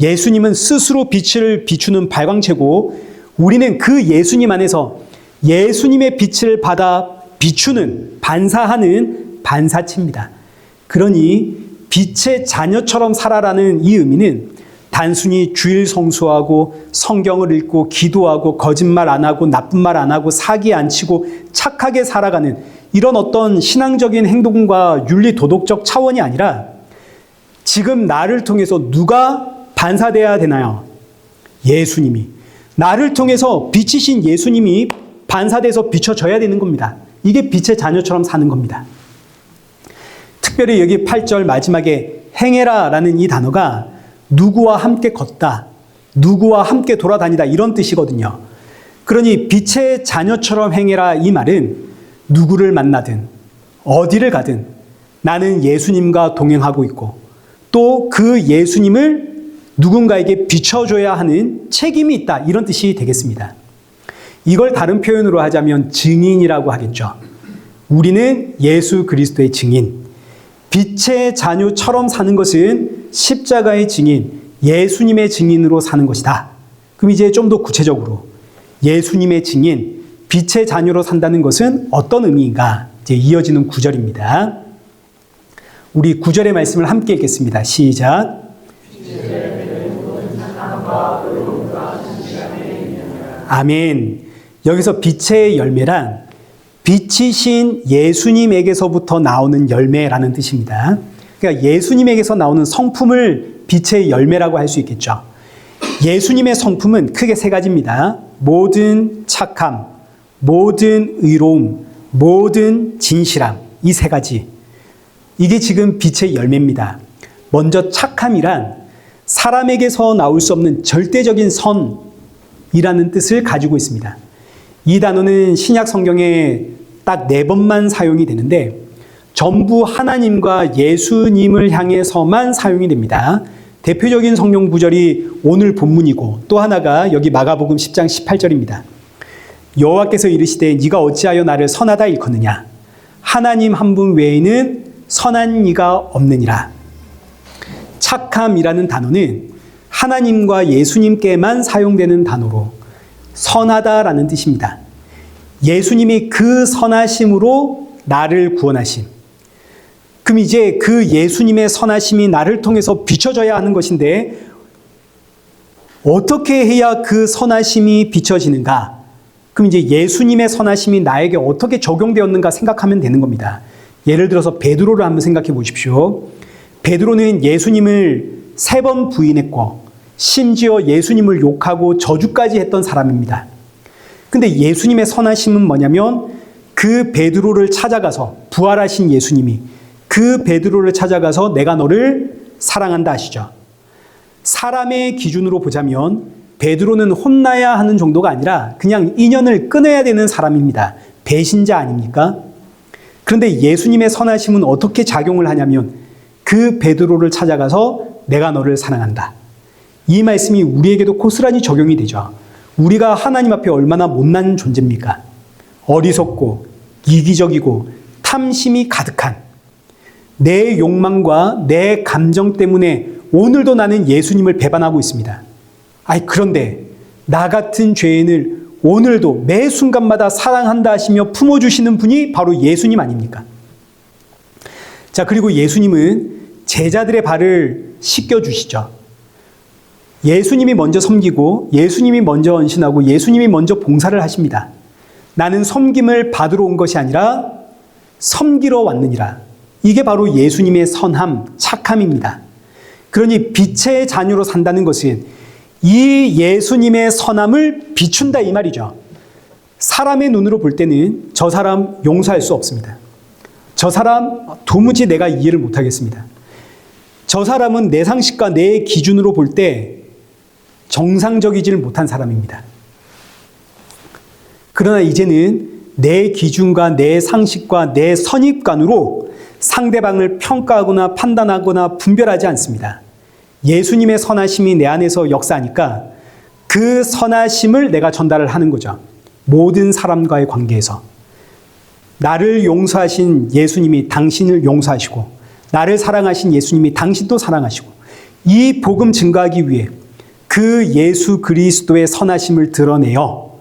예수님은 스스로 빛을 비추는 발광체고 우리는 그 예수님 안에서 예수님의 빛을 받아 비추는, 반사하는 반사체입니다. 그러니 빛의 자녀처럼 살아라는 이 의미는 단순히 주일 성수하고 성경을 읽고 기도하고 거짓말 안 하고 나쁜 말 안 하고 사기 안 치고 착하게 살아가는 이런 어떤 신앙적인 행동과 윤리 도덕적 차원이 아니라 지금 나를 통해서 누가 반사돼야 되나요? 예수님이. 나를 통해서 빛이신 예수님이 반사돼서 비춰져야 되는 겁니다. 이게 빛의 자녀처럼 사는 겁니다. 특별히 여기 8절 마지막에 행해라 라는 이 단어가 누구와 함께 걷다, 누구와 함께 돌아다니다 이런 뜻이거든요. 그러니 빛의 자녀처럼 행해라 이 말은 누구를 만나든 어디를 가든 나는 예수님과 동행하고 있고 또 그 예수님을 누군가에게 비춰줘야 하는 책임이 있다 이런 뜻이 되겠습니다. 이걸 다른 표현으로 하자면 증인이라고 하겠죠. 우리는 예수 그리스도의 증인, 빛의 자녀처럼 사는 것은 십자가의 증인, 예수님의 증인으로 사는 것이다. 그럼 이제 좀 더 구체적으로 예수님의 증인, 빛의 자녀로 산다는 것은 어떤 의미인가? 이제 이어지는 9절입니다. 우리 9절의 말씀을 함께 읽겠습니다. 시작. 아멘. 여기서 빛의 열매란 빛이신 예수님에게서부터 나오는 열매라는 뜻입니다. 그러니까 예수님에게서 나오는 성품을 빛의 열매라고 할 수 있겠죠. 예수님의 성품은 크게 세 가지입니다. 모든 착함, 모든 의로움, 모든 진실함. 이 세 가지. 이게 지금 빛의 열매입니다. 먼저 착함이란 사람에게서 나올 수 없는 절대적인 선이라는 뜻을 가지고 있습니다. 이 단어는 신약 성경에 딱 4번만 사용이 되는데 전부 하나님과 예수님을 향해서만 사용이 됩니다. 대표적인 성경 구절이 오늘 본문이고 또 하나가 여기 마가복음 10장 18절입니다. 여호와께서 이르시되 네가 어찌하여 나를 선하다 일컫느냐 하나님 한 분 외에는 선한 이가 없느니라. 착함이라는 단어는 하나님과 예수님께만 사용되는 단어로 선하다라는 뜻입니다. 예수님이 그 선하심으로 나를 구원하심. 그럼 이제 그 예수님의 선하심이 나를 통해서 비춰져야 하는 것인데 어떻게 해야 그 선하심이 비춰지는가? 그럼 이제 예수님의 선하심이 나에게 어떻게 적용되었는가 생각하면 되는 겁니다. 예를 들어서 베드로를 한번 생각해 보십시오. 베드로는 예수님을 3번 부인했고 심지어 예수님을 욕하고 저주까지 했던 사람입니다. 근데 예수님의 선하심은 뭐냐면 그 베드로를 찾아가서 부활하신 예수님이 그 베드로를 찾아가서 내가 너를 사랑한다 하시죠. 사람의 기준으로 보자면 베드로는 혼나야 하는 정도가 아니라 그냥 인연을 끊어야 되는 사람입니다. 배신자 아닙니까? 그런데 예수님의 선하심은 어떻게 작용을 하냐면 그 베드로를 찾아가서 내가 너를 사랑한다. 이 말씀이 우리에게도 고스란히 적용이 되죠. 우리가 하나님 앞에 얼마나 못난 존재입니까? 어리석고 이기적이고 탐심이 가득한 내 욕망과 내 감정 때문에 오늘도 나는 예수님을 배반하고 있습니다. 그런데 나 같은 죄인을 오늘도 매 순간마다 사랑한다 하시며 품어주시는 분이 바로 예수님 아닙니까? 자, 그리고 예수님은 제자들의 발을 씻겨주시죠. 예수님이 먼저 섬기고 예수님이 먼저 헌신하고 예수님이 먼저 봉사를 하십니다. 나는 섬김을 받으러 온 것이 아니라 섬기러 왔느니라. 이게 바로 예수님의 선함, 착함입니다. 그러니 빛의 자녀로 산다는 것은 이 예수님의 선함을 비춘다 이 말이죠. 사람의 눈으로 볼 때는 저 사람 용서할 수 없습니다. 저 사람 도무지 내가 이해를 못하겠습니다. 저 사람은 내 상식과 내 기준으로 볼 때 정상적이지를 못한 사람입니다. 그러나 이제는 내 기준과 내 상식과 내 선입관으로 상대방을 평가하거나 판단하거나 분별하지 않습니다. 예수님의 선하심이 내 안에서 역사하니까 그 선하심을 내가 전달을 하는 거죠. 모든 사람과의 관계에서. 나를 용서하신 예수님이 당신을 용서하시고, 나를 사랑하신 예수님이 당신도 사랑하시고, 이 복음 증거하기 위해 그 예수 그리스도의 선하심을 드러내어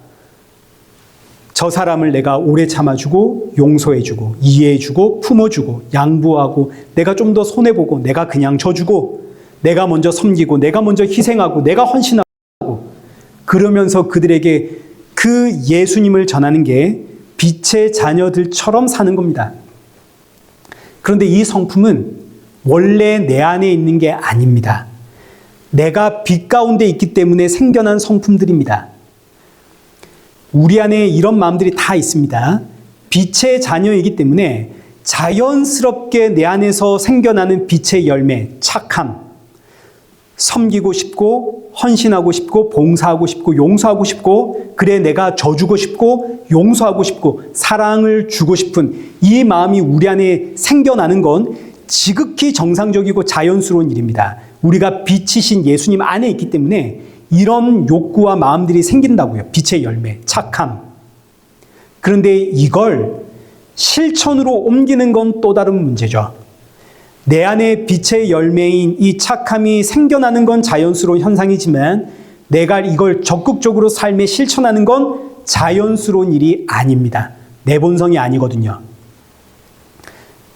저 사람을 내가 오래 참아주고 용서해주고 이해해주고 품어주고 양보하고 내가 좀 더 손해보고 내가 그냥 져주고 내가 먼저 섬기고 내가 먼저 희생하고 내가 헌신하고 그러면서 그들에게 그 예수님을 전하는 게 빛의 자녀들처럼 사는 겁니다. 그런데 이 성품은 원래 내 안에 있는 게 아닙니다. 내가 빛 가운데 있기 때문에 생겨난 성품들입니다. 우리 안에 이런 마음들이 다 있습니다. 빛의 자녀이기 때문에 자연스럽게 내 안에서 생겨나는 빛의 열매, 착함, 섬기고 싶고 헌신하고 싶고 봉사하고 싶고 용서하고 싶고 그래 내가 져주고 싶고 용서하고 싶고 사랑을 주고 싶은 이 마음이 우리 안에 생겨나는 건 지극히 정상적이고 자연스러운 일입니다. 우리가 빛이신 예수님 안에 있기 때문에 이런 욕구와 마음들이 생긴다고요. 빛의 열매, 착함. 그런데 이걸 실천으로 옮기는 건 또 다른 문제죠. 내 안에 빛의 열매인 이 착함이 생겨나는 건 자연스러운 현상이지만 내가 이걸 적극적으로 삶에 실천하는 건 자연스러운 일이 아닙니다. 내 본성이 아니거든요.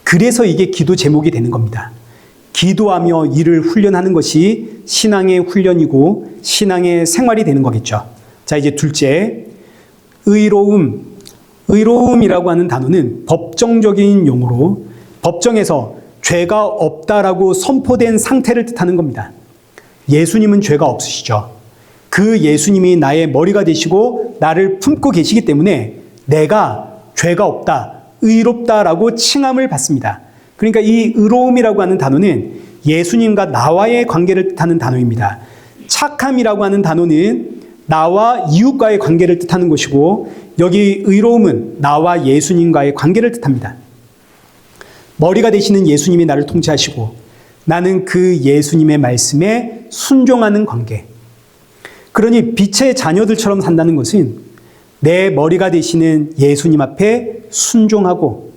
그래서 이게 기도 제목이 되는 겁니다. 기도하며 이를 훈련하는 것이 신앙의 훈련이고 신앙의 생활이 되는 거겠죠. 자, 이제 둘째, 의로움. 의로움이라고 하는 단어는 법정적인 용어로 법정에서 죄가 없다라고 선포된 상태를 뜻하는 겁니다. 예수님은 죄가 없으시죠. 그 예수님이 나의 머리가 되시고 나를 품고 계시기 때문에 내가 죄가 없다, 의롭다라고 칭함을 받습니다. 그러니까 이 의로움이라고 하는 단어는 예수님과 나와의 관계를 뜻하는 단어입니다. 착함이라고 하는 단어는 나와 이웃과의 관계를 뜻하는 것이고 여기 의로움은 나와 예수님과의 관계를 뜻합니다. 머리가 되시는 예수님이 나를 통치하시고 나는 그 예수님의 말씀에 순종하는 관계. 그러니 빛의 자녀들처럼 산다는 것은 내 머리가 되시는 예수님 앞에 순종하고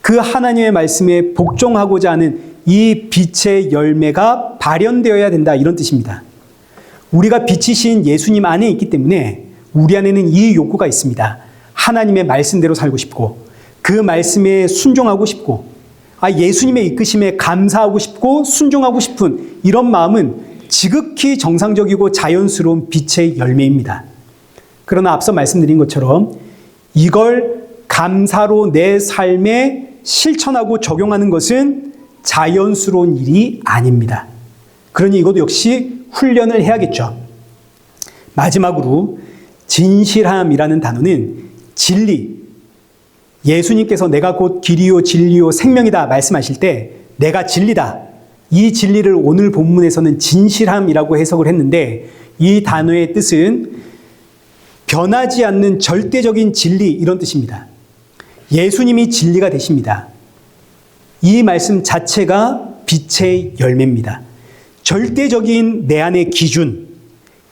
그 하나님의 말씀에 복종하고자 하는 이 빛의 열매가 발현되어야 된다 이런 뜻입니다. 우리가 빛이신 예수님 안에 있기 때문에 우리 안에는 이 욕구가 있습니다. 하나님의 말씀대로 살고 싶고 그 말씀에 순종하고 싶고 예수님의 이끄심에 감사하고 싶고 순종하고 싶은 이런 마음은 지극히 정상적이고 자연스러운 빛의 열매입니다. 그러나 앞서 말씀드린 것처럼 이걸 감사로 내 삶에 실천하고 적용하는 것은 자연스러운 일이 아닙니다. 그러니 이것도 역시 훈련을 해야겠죠. 마지막으로 진실함이라는 단어는 진리. 예수님께서 내가 곧 길이요 진리요 생명이다 말씀하실 때 내가 진리다. 이 진리를 오늘 본문에서는 진실함이라고 해석을 했는데 이 단어의 뜻은 변하지 않는 절대적인 진리 이런 뜻입니다. 예수님이 진리가 되십니다. 이 말씀 자체가 빛의 열매입니다. 절대적인 내 안의 기준,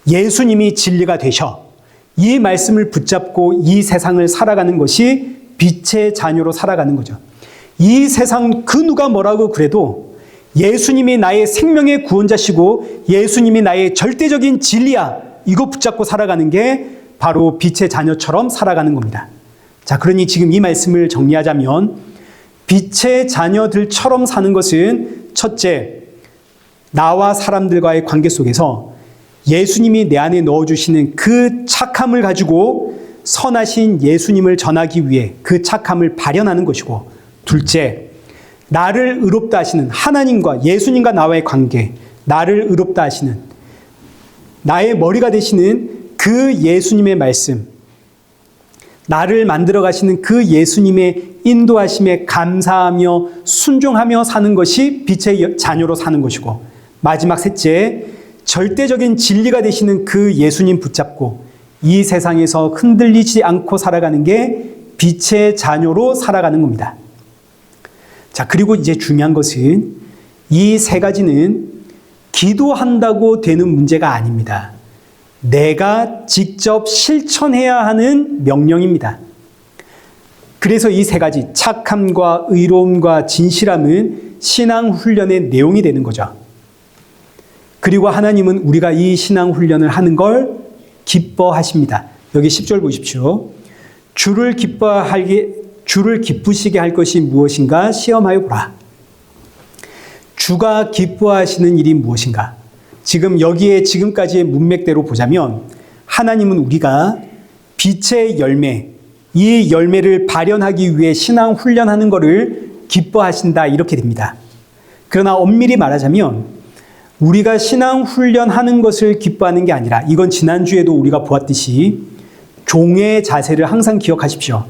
예수님이 진리가 되셔. 이 말씀을 붙잡고 이 세상을 살아가는 것이 빛의 자녀로 살아가는 거죠. 이 세상 그 누가 뭐라고 그래도 예수님이 나의 생명의 구원자시고 예수님이 나의 절대적인 진리야. 이거 붙잡고 살아가는 게 바로 빛의 자녀처럼 살아가는 겁니다. 자, 그러니 지금 이 말씀을 정리하자면 빛의 자녀들처럼 사는 것은 첫째, 나와 사람들과의 관계 속에서 예수님이 내 안에 넣어주시는 그 착함을 가지고 선하신 예수님을 전하기 위해 그 착함을 발현하는 것이고 둘째, 나를 의롭다 하시는 하나님과 예수님과 나와의 관계, 나를 의롭다 하시는 나의 머리가 되시는 그 예수님의 말씀, 나를 만들어 가시는 그 예수님의 인도하심에 감사하며 순종하며 사는 것이 빛의 자녀로 사는 것이고, 마지막 셋째, 절대적인 진리가 되시는 그 예수님 붙잡고 이 세상에서 흔들리지 않고 살아가는 게 빛의 자녀로 살아가는 겁니다. 자, 그리고 이제 중요한 것은 이 세 가지는 기도한다고 되는 문제가 아닙니다. 내가 직접 실천해야 하는 명령입니다. 그래서 이 세 가지, 착함과 의로움과 진실함은 신앙 훈련의 내용이 되는 거죠. 그리고 하나님은 우리가 이 신앙 훈련을 하는 걸 기뻐하십니다. 여기 10절 보십시오. 주를 기쁘시게 할 것이 무엇인가 시험하여 보라. 주가 기뻐하시는 일이 무엇인가? 지금 여기에 지금까지의 문맥대로 보자면 하나님은 우리가 빛의 열매, 이 열매를 발현하기 위해 신앙 훈련하는 것을 기뻐하신다, 이렇게 됩니다. 그러나 엄밀히 말하자면 우리가 신앙 훈련하는 것을 기뻐하는 게 아니라, 이건 지난주에도 우리가 보았듯이 종의 자세를 항상 기억하십시오.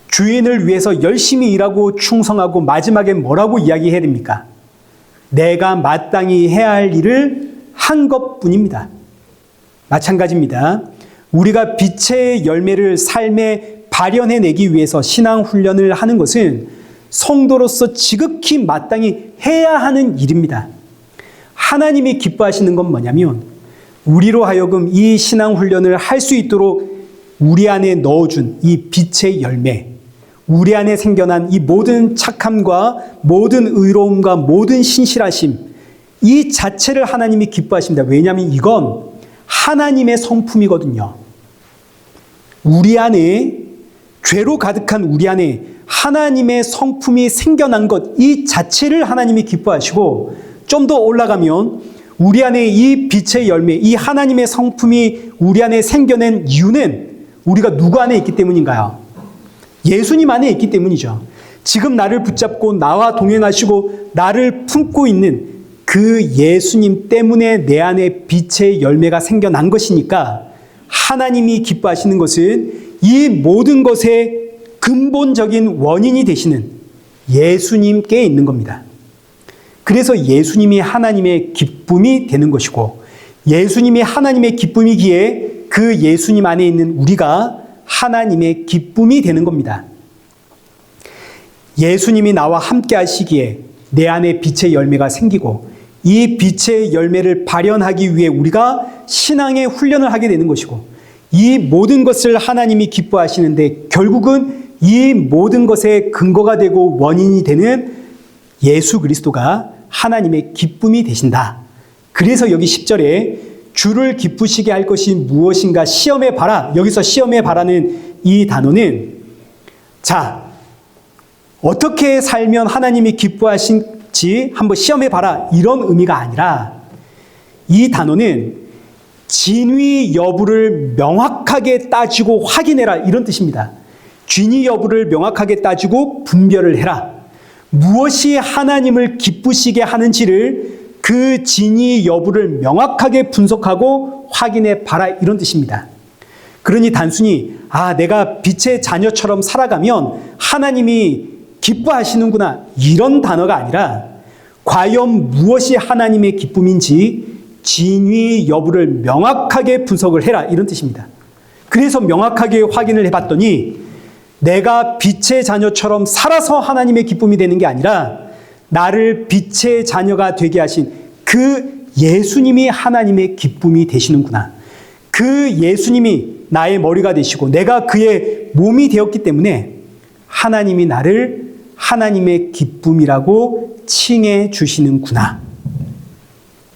주인을 위해서 열심히 일하고 충성하고 마지막에 뭐라고 이야기해야 됩니까? 내가 마땅히 해야 할 일을 한 것뿐입니다. 마찬가지입니다. 우리가 빛의 열매를 삶에 발현해내기 위해서 신앙 훈련을 하는 것은 성도로서 지극히 마땅히 해야 하는 일입니다. 하나님이 기뻐하시는 건 뭐냐면 우리로 하여금 이 신앙 훈련을 할 수 있도록 우리 안에 넣어준 이 빛의 열매, 우리 안에 생겨난 이 모든 착함과 모든 의로움과 모든 신실하심, 이 자체를 하나님이 기뻐하십니다. 왜냐하면 이건 하나님의 성품이거든요. 우리 안에, 죄로 가득한 우리 안에 하나님의 성품이 생겨난 것, 이 자체를 하나님이 기뻐하시고, 좀 더 올라가면 우리 안에 이 빛의 열매, 이 하나님의 성품이 우리 안에 생겨낸 이유는 우리가 누구 안에 있기 때문인가요? 예수님 안에 있기 때문이죠. 지금 나를 붙잡고 나와 동행하시고 나를 품고 있는 그 예수님 때문에 내 안에 빛의 열매가 생겨난 것이니까 하나님이 기뻐하시는 것은 이 모든 것의 근본적인 원인이 되시는 예수님께 있는 겁니다. 그래서 예수님이 하나님의 기쁨이 되는 것이고, 예수님이 하나님의 기쁨이기에 그 예수님 안에 있는 우리가 하나님의 기쁨이 되는 겁니다. 예수님이 나와 함께 하시기에 내 안에 빛의 열매가 생기고, 이 빛의 열매를 발현하기 위해 우리가 신앙의 훈련을 하게 되는 것이고, 이 모든 것을 하나님이 기뻐하시는데 결국은 이 모든 것의 근거가 되고 원인이 되는 예수 그리스도가 하나님의 기쁨이 되신다. 그래서 여기 10절에 주를 기쁘시게 할 것이 무엇인가 시험해 봐라. 여기서 시험해 봐라는 이 단어는, 자, 어떻게 살면 하나님이 기뻐하신지 한번 시험해 봐라, 이런 의미가 아니라, 이 단어는 진위 여부를 명확하게 따지고 확인해라, 이런 뜻입니다. 진위 여부를 명확하게 따지고 분별을 해라. 무엇이 하나님을 기쁘시게 하는지를, 그 진위 여부를 명확하게 분석하고 확인해 봐라, 이런 뜻입니다. 그러니 단순히 내가 빛의 자녀처럼 살아가면 하나님이 기뻐하시는구나, 이런 단어가 아니라 과연 무엇이 하나님의 기쁨인지 진위 여부를 명확하게 분석을 해라, 이런 뜻입니다. 그래서 명확하게 확인을 해봤더니 내가 빛의 자녀처럼 살아서 하나님의 기쁨이 되는 게 아니라 나를 빛의 자녀가 되게 하신 그 예수님이 하나님의 기쁨이 되시는구나. 그 예수님이 나의 머리가 되시고 내가 그의 몸이 되었기 때문에 하나님이 나를 하나님의 기쁨이라고 칭해 주시는구나.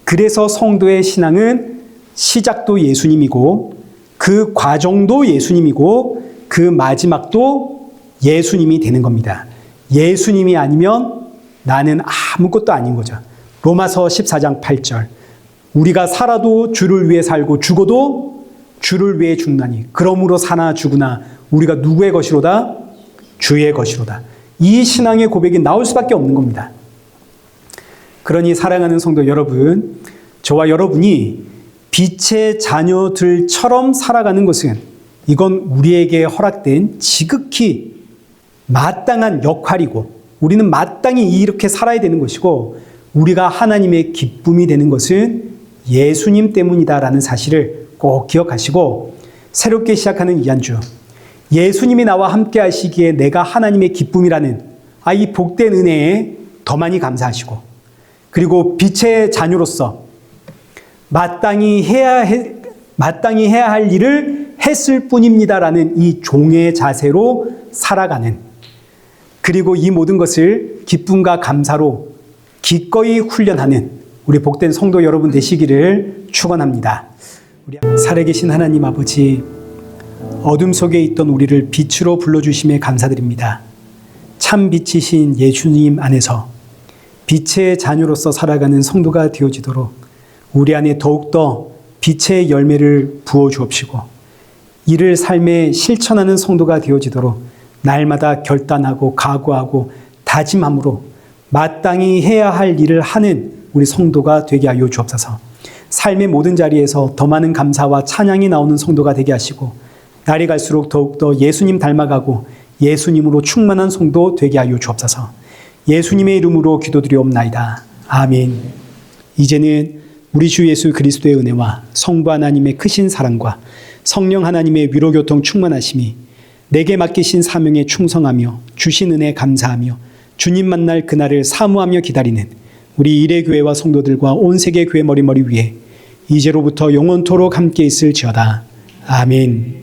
그래서 성도의 신앙은 시작도 예수님이고 그 과정도 예수님이고 그 마지막도 예수님이 되는 겁니다. 예수님이 아니면 나는 아무것도 아닌 거죠. 로마서 14장 8절. 우리가 살아도 주를 위해 살고 죽어도 주를 위해 죽나니 그러므로 사나 죽으나 우리가 누구의 것이로다? 주의 것이로다. 이 신앙의 고백이 나올 수밖에 없는 겁니다. 그러니 사랑하는 성도 여러분, 저와 여러분이 빛의 자녀들처럼 살아가는 것은 이건 우리에게 허락된 지극히 마땅한 역할이고 우리는 마땅히 이렇게 살아야 되는 것이고 우리가 하나님의 기쁨이 되는 것은 예수님 때문이다라는 사실을 꼭 기억하시고 새롭게 시작하는 이 한 주 예수님이 나와 함께 하시기에 내가 하나님의 기쁨이라는 이 복된 은혜에 더 많이 감사하시고 그리고 빛의 자녀로서 마땅히 해야 할 일을 했을 뿐입니다라는 이 종의 자세로 살아가는 그리고 이 모든 것을 기쁨과 감사로 기꺼이 훈련하는 우리 복된 성도 여러분 되시기를 축원합니다. 우리 살아계신 하나님 아버지, 어둠 속에 있던 우리를 빛으로 불러주심에 감사드립니다. 참 빛이신 예수님 안에서 빛의 자녀로서 살아가는 성도가 되어지도록 우리 안에 더욱더 빛의 열매를 부어 주옵시고 이를 삶에 실천하는 성도가 되어지도록 날마다 결단하고 각오하고 다짐함으로 마땅히 해야 할 일을 하는 우리 성도가 되게 하여 주옵소서. 삶의 모든 자리에서 더 많은 감사와 찬양이 나오는 성도가 되게 하시고 날이 갈수록 더욱더 예수님 닮아가고 예수님으로 충만한 성도 되게 하여 주옵소서. 예수님의 이름으로 기도드리옵나이다. 아멘. 이제는 우리 주 예수 그리스도의 은혜와 성부 하나님의 크신 사랑과 성령 하나님의 위로교통 충만하심이 내게 맡기신 사명에 충성하며 주신 은혜 감사하며 주님 만날 그날을 사모하며 기다리는 우리 일회교회와 성도들과 온 세계 교회 머리머리 위에 이제로부터 영원토록 함께 있을지어다. 아멘.